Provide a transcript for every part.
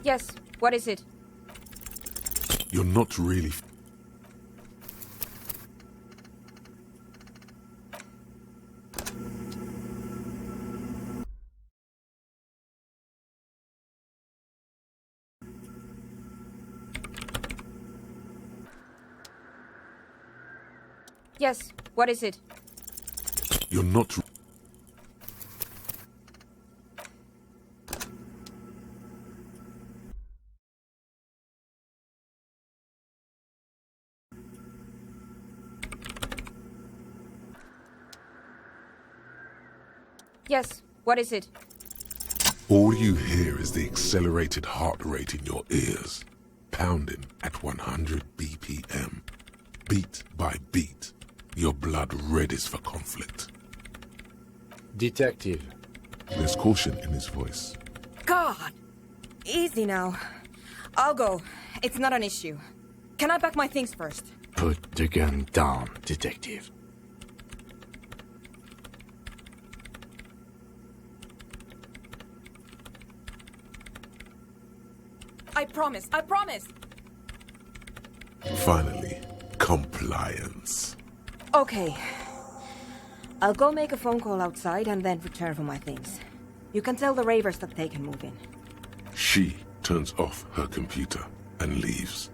Yes, what is it? You're not really... Yes, what is it? You're not... Yes, what is it? All you hear is the accelerated heart rate in your ears, pounding at 100 BPM. Beat by beat, your blood red is for conflict. Detective. There's caution in his voice. God! Easy now. I'll go. It's not an issue. Can I pack my things first? Put the gun down, Detective. I promise, I promise! Finally, compliance. Okay. I'll go make a phone call outside and then return for my things. You can tell the ravers that they can move in. She turns off her computer and leaves.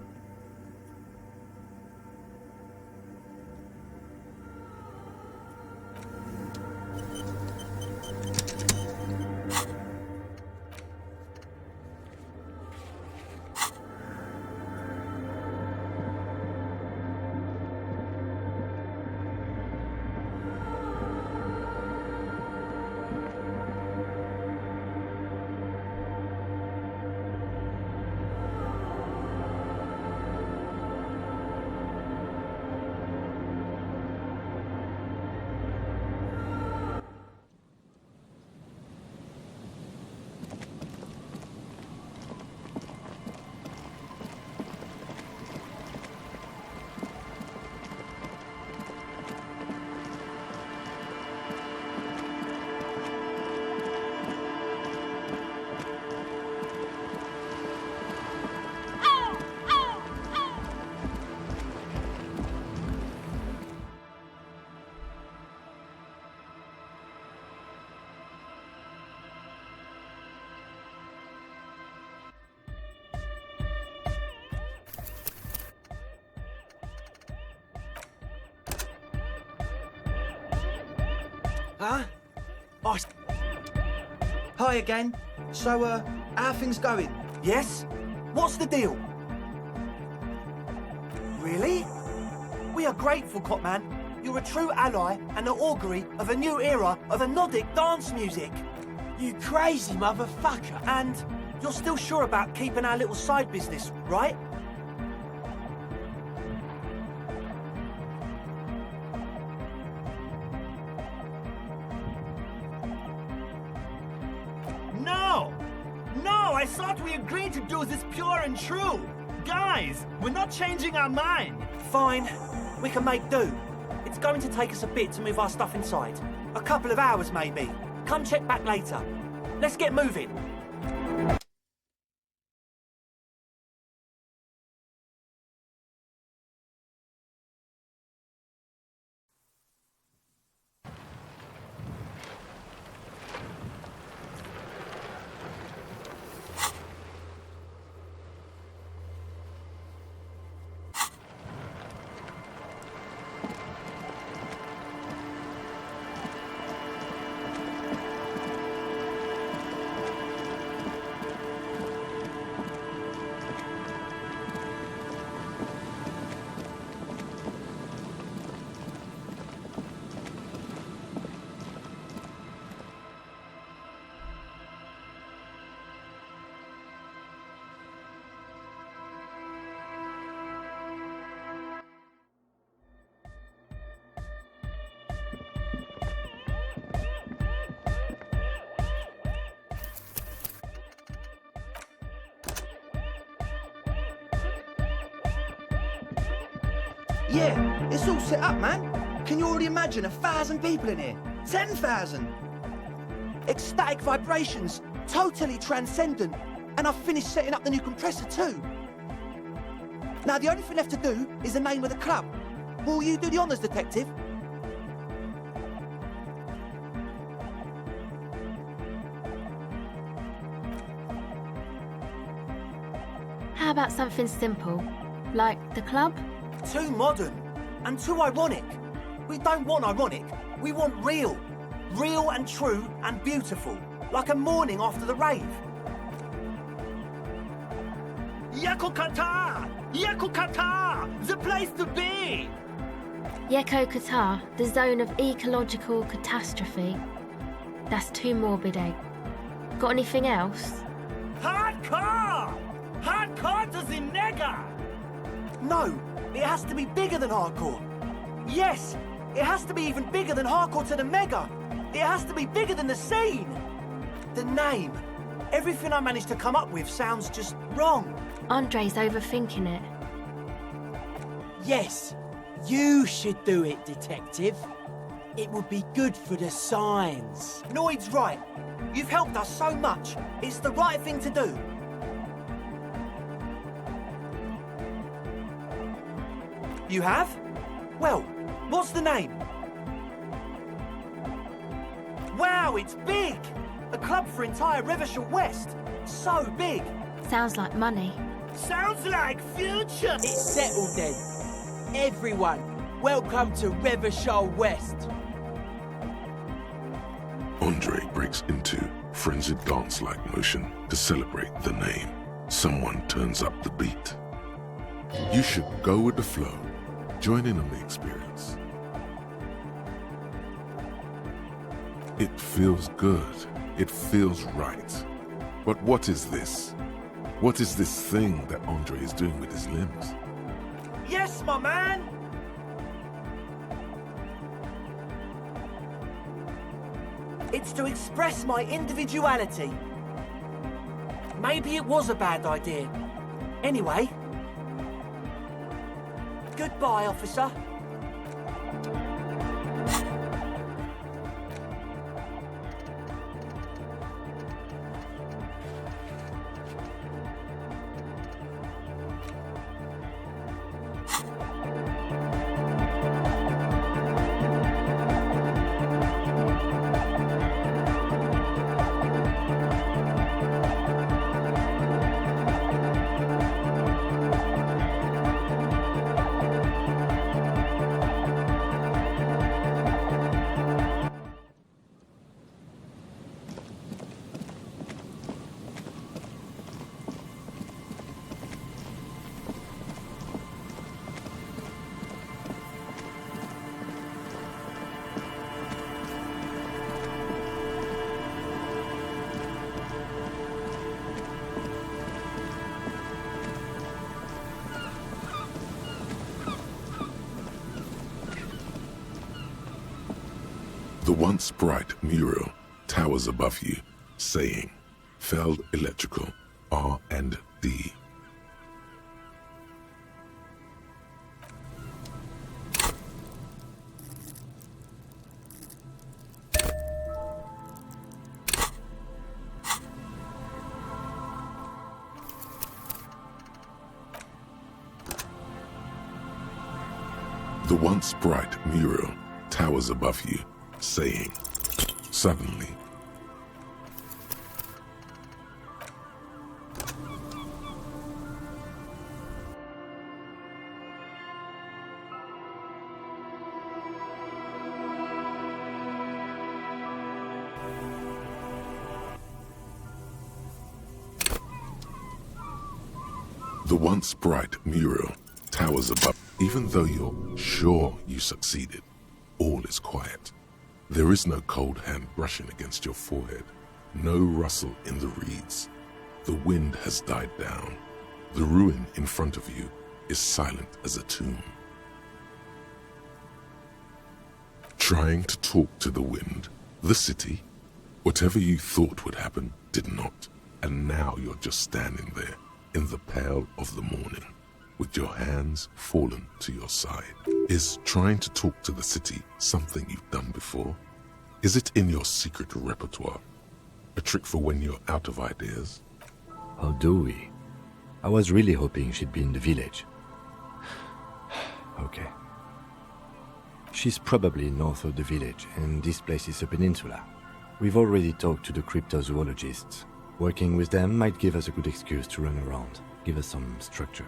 Huh? Hi again. So, how are things going? Yes? What's the deal? Really? We are grateful, Copman. You're a true ally and the augury of a new era of Nordic dance music. You crazy motherfucker. And you're still sure about keeping our little side business, right? No, I thought we agreed to do this pure and true. Guys, we're not changing our mind. Fine, we can make do. It's going to take us a bit to move our stuff inside. A couple of hours, maybe. Come check back later. Let's get moving. Yeah, it's all set up, man. Can you already imagine 1,000 people in here? 10,000! Ecstatic vibrations, totally transcendent. And I've finished setting up the new compressor too. Now the only thing left to do is the name of the club. Will you do the honours, detective? How about something simple, like the club? Too modern and too ironic. We don't want ironic, we want real. Real and true and beautiful, like a morning after the rave. Yakokata! Yakokata! The place to be! Yeko Qatar, the zone of ecological catastrophe. That's too morbid, eh? Got anything else? Hardcore! Hardcore to the nigger! No, it has to be bigger than hardcore. Yes, it has to be even bigger than hardcore to the mega. It has to be bigger than the scene. The name. Everything I managed to come up with sounds just wrong. Andre's overthinking it. Yes, you should do it, detective. It would be good for the signs. Noid's right. You've helped us so much. It's the right thing to do. You have? Well, what's the name? Wow, it's big! A club for entire Revershire West. So big. Sounds like money. Sounds like future! It's settled then. Everyone, welcome to Revershire West. Andre breaks into frenzied dance-like motion to celebrate the name. Someone turns up the beat. You should go with the flow. Join in on the experience. It feels good. It feels right. But what is this? What is this thing that Andre is doing with his limbs? Yes, my man! It's to express my individuality. Maybe it was a bad idea. Anyway, goodbye, officer. The once bright mural towers above you, saying, Feld Electrical, R&D. The once bright mural towers above you, saying, suddenly, the once bright mural towers above. Even though you're sure you succeeded, all is quiet. There is no cold hand brushing against your forehead, no rustle in the reeds. The wind has died down. The ruin in front of you is silent as a tomb. Trying to talk to the wind, the city, whatever you thought would happen did not, and now you're just standing there in the pale of the morning, with your hands fallen to your side. Is trying to talk to the city something you've done before? Is it in your secret repertoire? A trick for when you're out of ideas? How do we? I was really hoping she'd be in the village. Okay. She's probably north of the village, and this place is a peninsula. We've already talked to the cryptozoologists. Working with them might give us a good excuse to run around, give us some structure.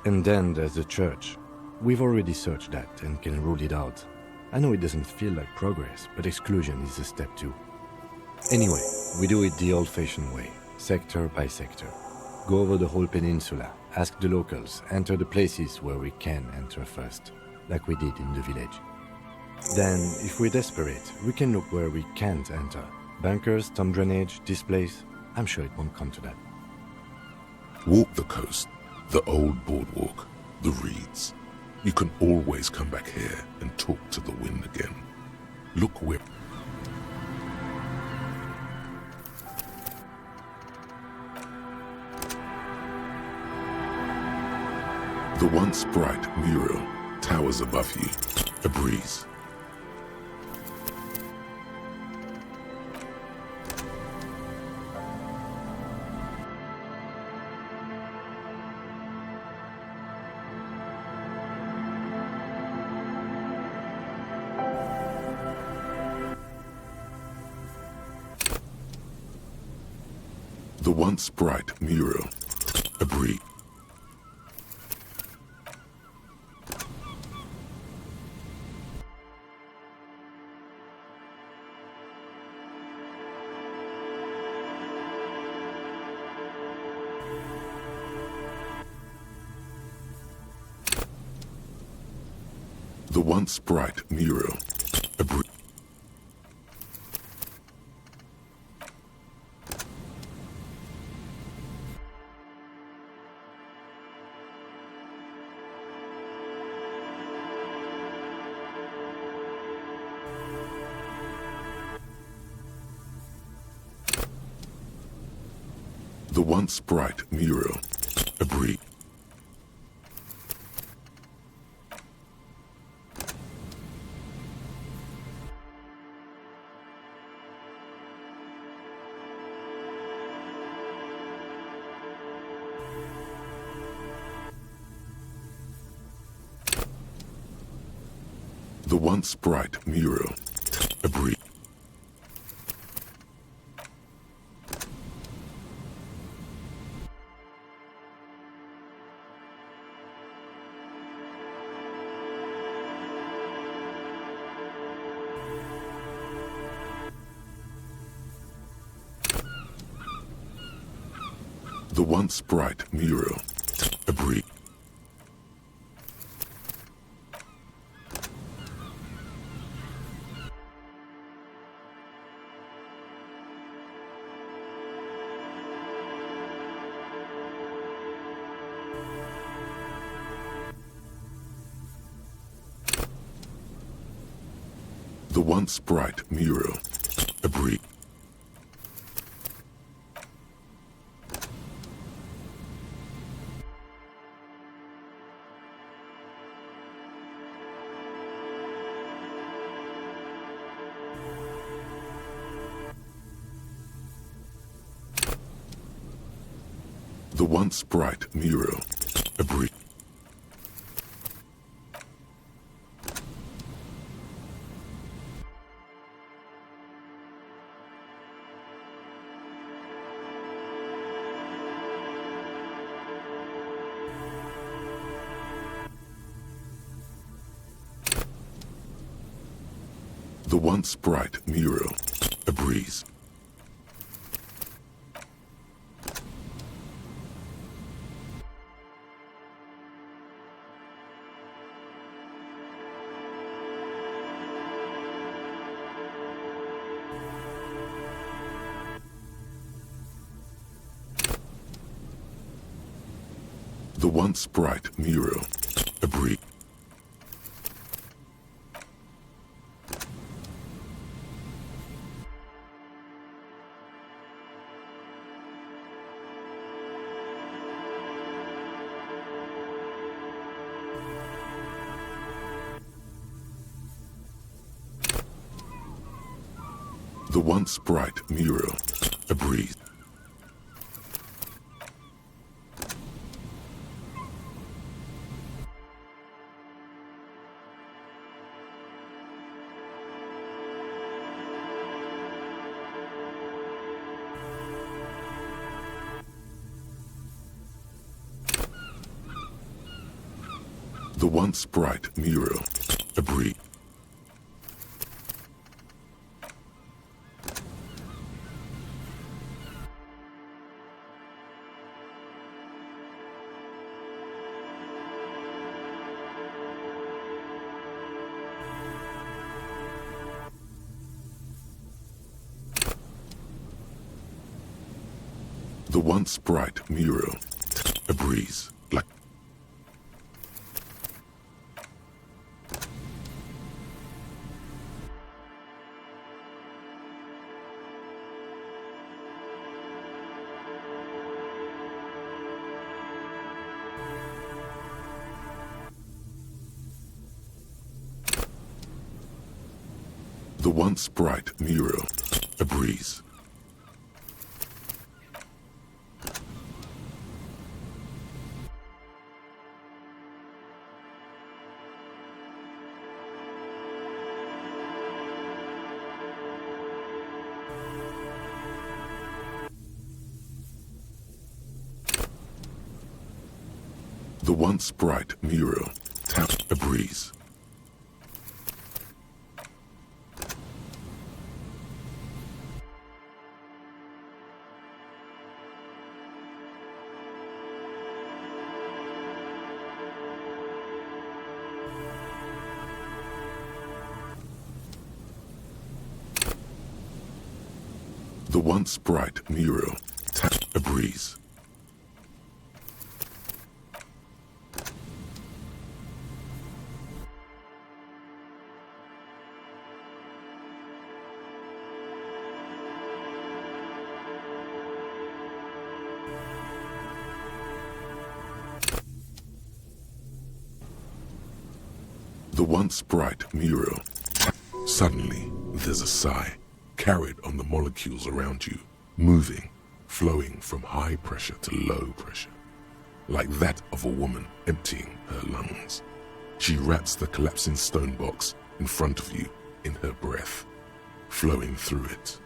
And then there's the church. We've already searched that and can rule it out. I know it doesn't feel like progress, but exclusion is a step too. Anyway, we do it the old-fashioned way, sector by sector. Go over the whole peninsula, ask the locals, enter the places where we can enter first, like we did in the village. Then, if we're desperate, we can look where we can't enter. Bunkers, storm drainage, this place. I'm sure it won't come to that. Walk the coast, the old boardwalk, the reeds. You can always come back here and talk to the wind again. Look where... The once bright mural towers above you, a breeze. The once bright mural, a breeze. The once bright mural, a breeze. The once bright mural, a breeze. The once bright mural, a breeze. The once bright mural, a breeze. The once bright mural, a breeze. The once bright mural, a breeze. The once bright mural, a breeze. The once bright mural, a breeze. The once bright mural, a breeze. The once bright mural, a breeze. The once bright mural, a breeze, like the once bright mural, a breeze. The once bright mural, tap a breeze. The once bright mural, tap a breeze. The once bright mural. Suddenly, there's a sigh, carried on the molecules around you, moving, flowing from high pressure to low pressure, like that of a woman emptying her lungs. She wraps the collapsing stone box in front of you in her breath, flowing through it,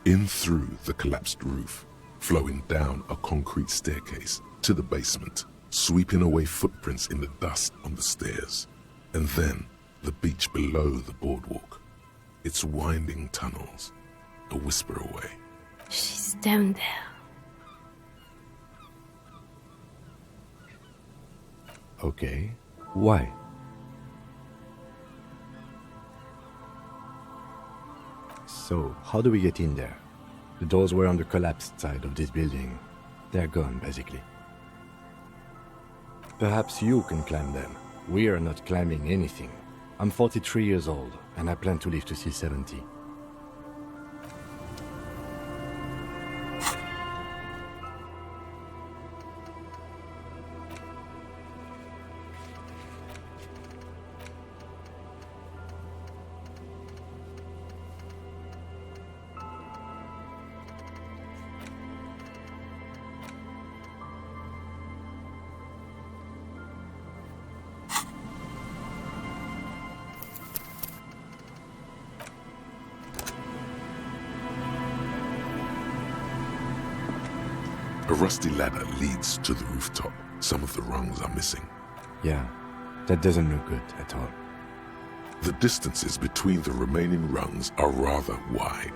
in through the collapsed roof, flowing down a concrete staircase to the basement, sweeping away footprints in the dust on the stairs. And then the beach below the boardwalk, its winding tunnels, a whisper away. She's down there. Okay, why? So, how do we get in there? The doors were on the collapsed side of this building. They're gone, basically. Perhaps you can climb them. We are not climbing anything. I'm 43 years old, and I plan to live to see 70. A rusty ladder leads to the rooftop. Some of the rungs are missing. Yeah, that doesn't look good at all. The distances between the remaining rungs are rather wide.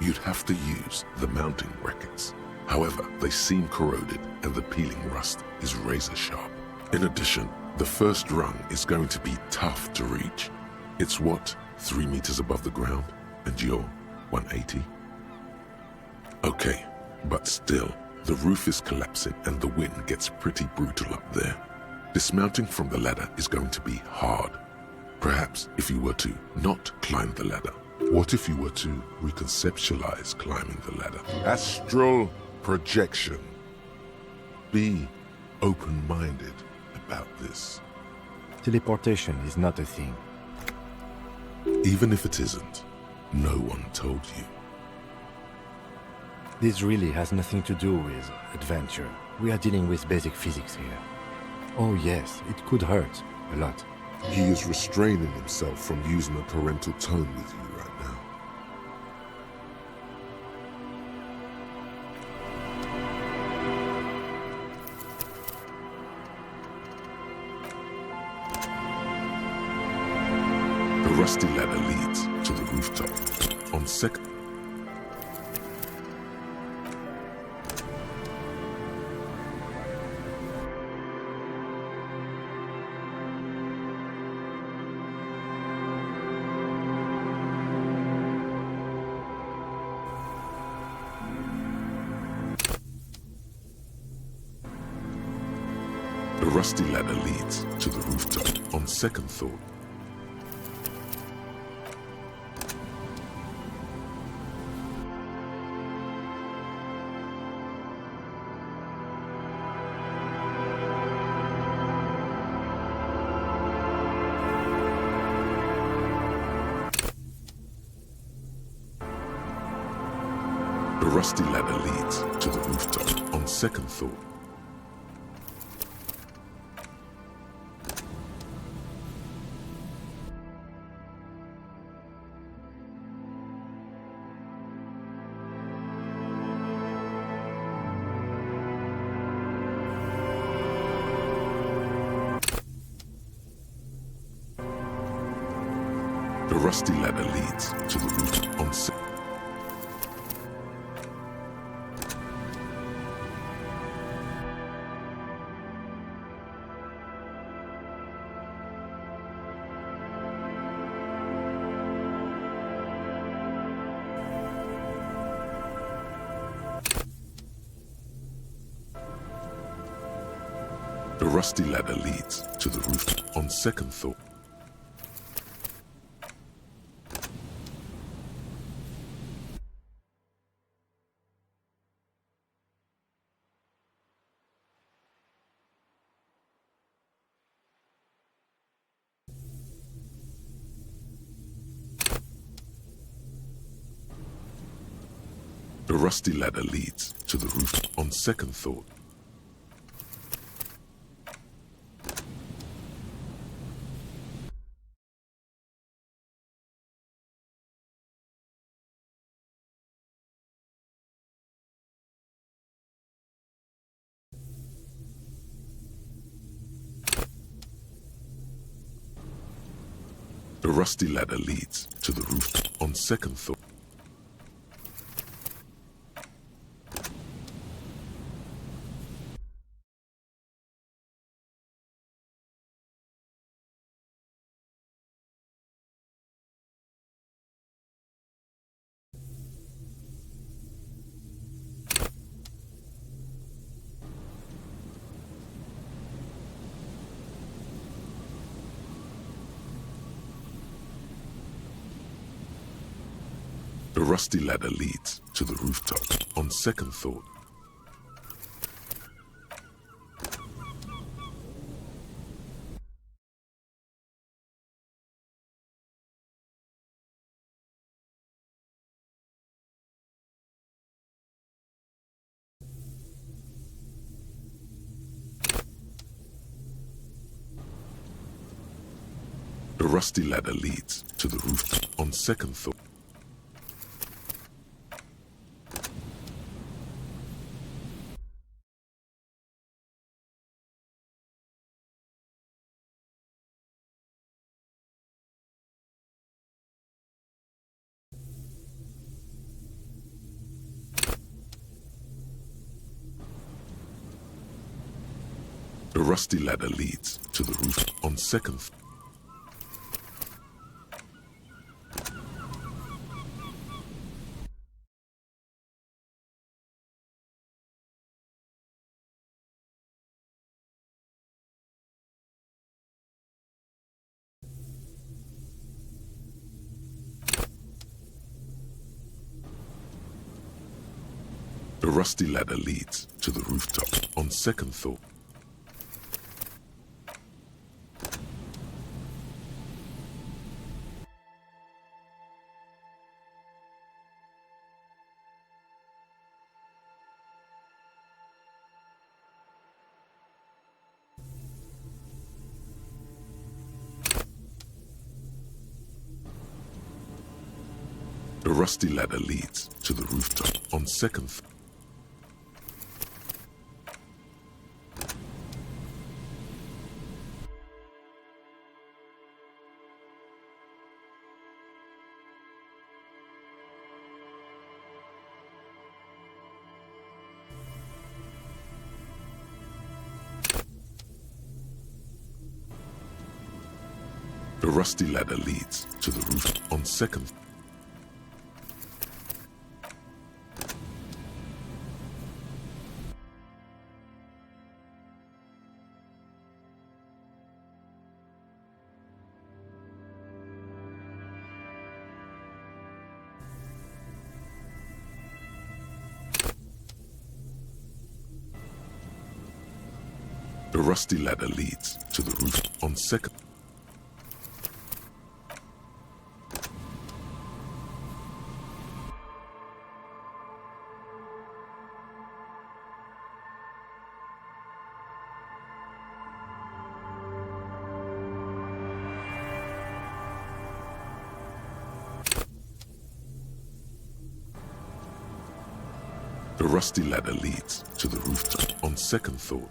You'd have to use the mounting brackets. However, they seem corroded and the peeling rust is razor sharp. In addition, the first rung is going to be tough to reach. It's what, 3 meters above the ground? And you're 180? Okay, but still, the roof is collapsing and the wind gets pretty brutal up there. Dismounting from the ladder is going to be hard. Perhaps if you were to not climb the ladder. What if you were to reconceptualize climbing the ladder? Astral projection. Be open-minded about this. Teleportation is not a thing. Even if it isn't, no one told you. This really has nothing to do with adventure. We are dealing with basic physics here. Oh yes, it could hurt a lot. He is restraining himself from using a parental tone with you right now. rusty ladder leads to the rooftop. On second... The rusty ladder leads to the rooftop. On second thought. The rusty ladder leads to the rooftop. On second thought. The rusty ladder leads to the roof. On second. The rusty ladder leads to the roof. On second thought. The rusty ladder leads to the roof. On second thought. The rusty ladder leads to the roof. On second thought. The rusty ladder leads to the rooftop. On second thought. The rusty ladder leads to the rooftop. On second thought. The rusty ladder leads to the roof. On second thought. The rusty ladder leads to the rooftop. On second thought. The rusty ladder leads to the rooftop. On second thought. The rusty ladder leads to the roof on second. The rusty ladder leads to the roof on second. The rusty ladder leads to the rooftop on second thought.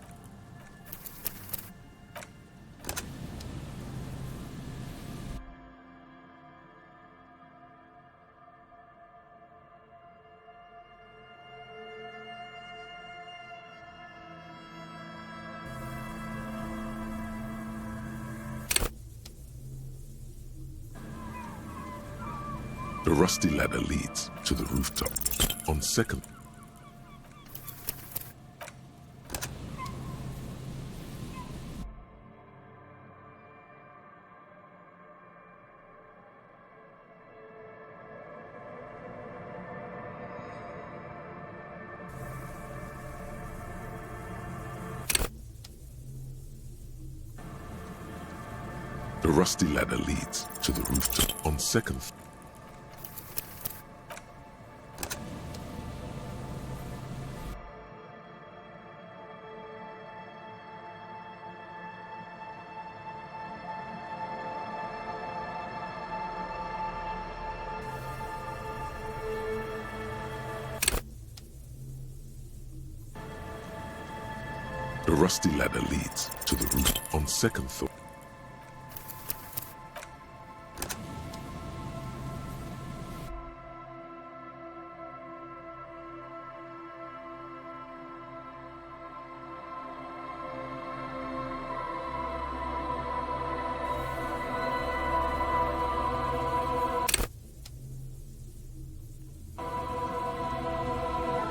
The rusty ladder leads to the rooftop on second. The rusty ladder leads to the rooftop on second. The rusty ladder leads to the roof on second thought.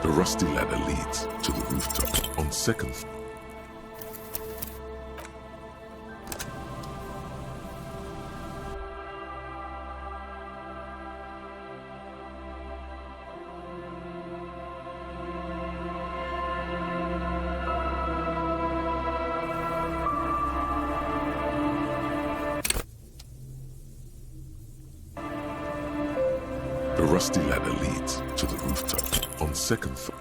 The rusty ladder leads to the rooftop on second thought. The rusty ladder leads to the rooftop on second thought.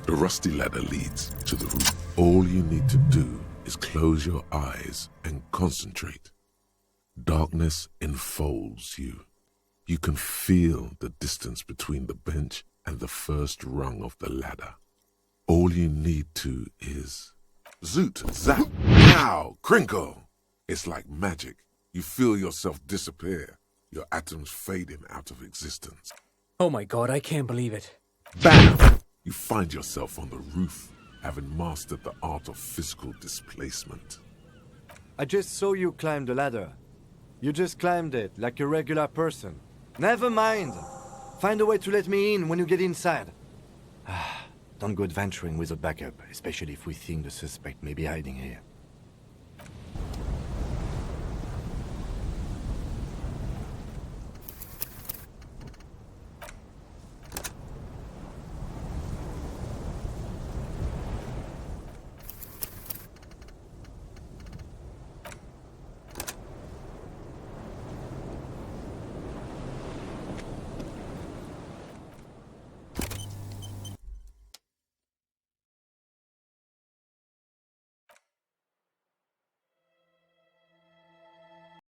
The rusty ladder leads to the roof. All you need to do is close your eyes and concentrate. Darkness enfolds you. You can feel the distance between the bench and the first rung of the ladder. All you need to is... Zoot, zap, now, crinkle! It's like magic. You feel yourself disappear, your atoms fading out of existence. Oh my god, I can't believe it. Bam! You find yourself on the roof, having mastered the art of physical displacement. I just saw you climb the ladder. You just climbed it like a regular person. Never mind. Find a way to let me in when you get inside. Don't go adventuring without backup, especially if we think the suspect may be hiding here.